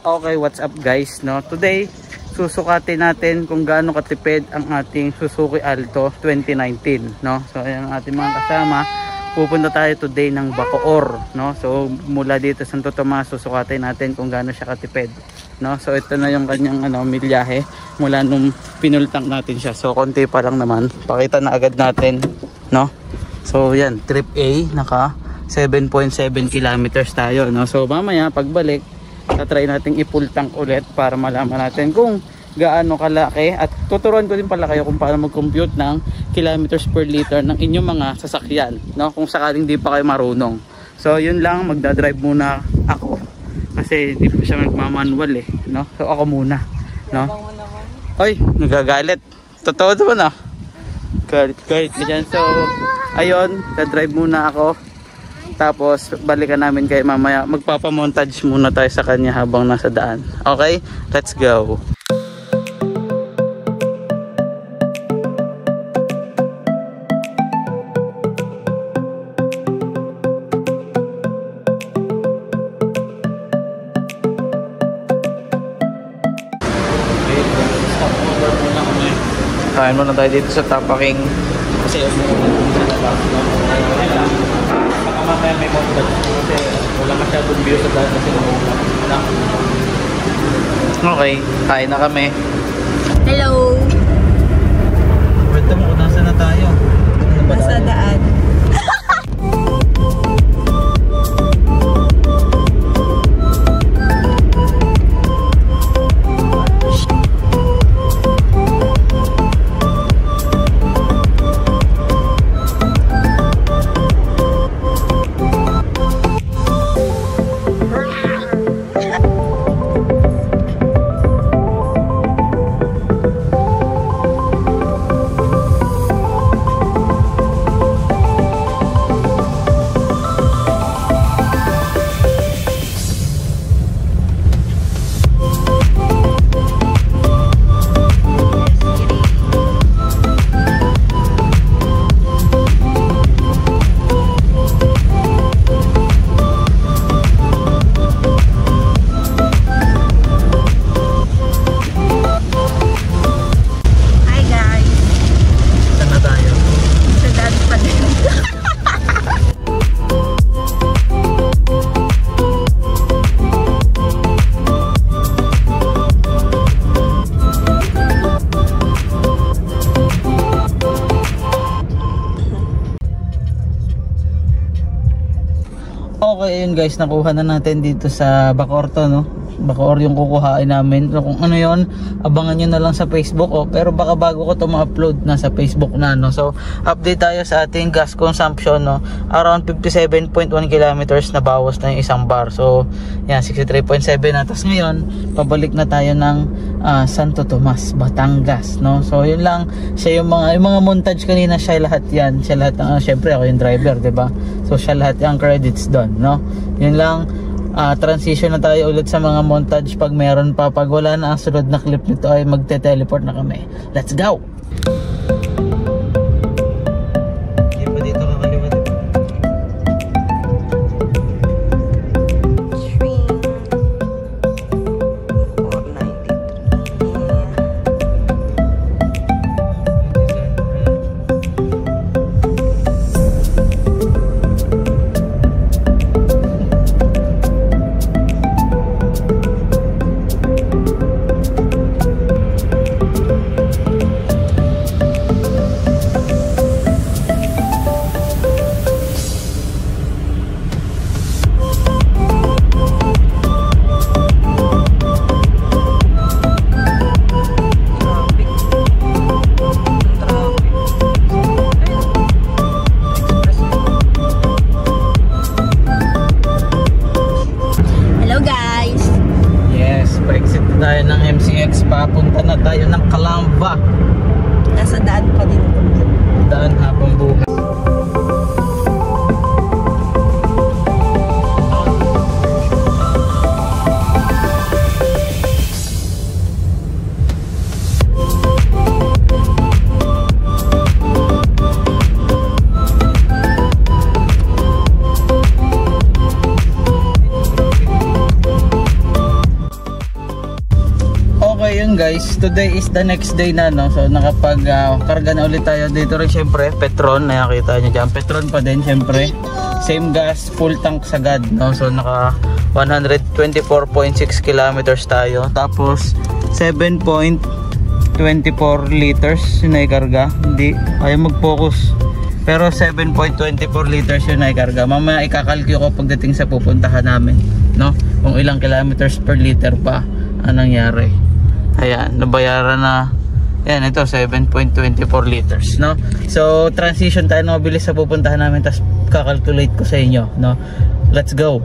Okay, what's up guys, no? Today, susukatin natin kung gaano katipid ang ating Suzuki Alto 2019, no? So ayan ang ating mga kasama. Pupunta tayo today ng Bacoor, no? So mula dito sa Santo Tomas, susukatin natin kung gaano siya katipid, no? So ito na yung kanyang milyahe mula nung pinultank natin siya. So konti pa lang naman. Pakita na agad natin, no? So yan, trip A, naka 7.7 kilometers tayo, no? So mamaya pagbalik, tatry natin i-full tank ulit para malaman natin kung gaano kalaki, at tuturuan ko din pala kayo kung paano mag-compute ng kilometers per liter ng inyong mga sasakyan, no? Kung sakaling di pa kayo marunong. So yun lang, magdadrive muna ako kasi di pa siya magmamanual no? So ako muna, no? Oy, nagagalit. Totoo naman Galit ganyan. So ayun, dadrive muna ako. Tapos balikan namin kayo mamaya. Magpapamontage muna tayo sa kanya habang nasa daan. Okay? Let's go. Kain muna tayo dito sa Tapaking kasi mamaya may montage kasi wala masyadong view sa daan kasi na. Okay, kain na kami. Hello! Kwento mo kung nasa na tayo. Nasa daan. Okay, ayun guys, nakuha na natin dito sa Bacoor to, no? Bacoor yung kukuhain namin. So kung ano yun, abangan nyo na lang sa Facebook, pero baka bago ko to ma-upload na sa Facebook na, no? So update tayo sa ating gas consumption, no? Around 57.1 kilometers na bawas na yung isang bar. So yan, 63.7 na. Tapos ngayon, pabalik na tayo ng Santo Tomas, Batangas, no? So yun lang, siya yung mga montage kanina, siya lahat yan. Siya lahat ng, syempre ako yung driver, diba? So siya lahat yung credits doon, no? Yun lang. Transition na tayo ulit sa mga montage pag meron pa. Pag wala na ang sunod na clip nito ay magte-teleport na kami. Let's go! Hindi pa dito kakaliwa dito. Tayo ng MCX, papunta na tayo ng Calamba. Nasa daan pa din. Daan habang buhay. ayun guys, today is the next day na, no? So nakapag karga na ulit tayo dito rin. Syempre Petron, nakikita nyo dyan, Petron pa din syempre, same gas, full tank sagad, no? So naka 124.6 kilometers tayo, tapos 7.24 liters yung naikarga. Hindi, ayaw mag-focus, pero 7.24 liters yung naikarga. Mamaya ikakalkyo ko pagdating sa pupuntahan namin, no? Kung ilang kilometers per liter pa ang nangyari. Ayan, nabayaran na. Ayan, ito 7.24 liters, no? So transition tayo na mabilis sa pupuntahan namin, tapos kakalculate ko sa inyo, no? Let's go.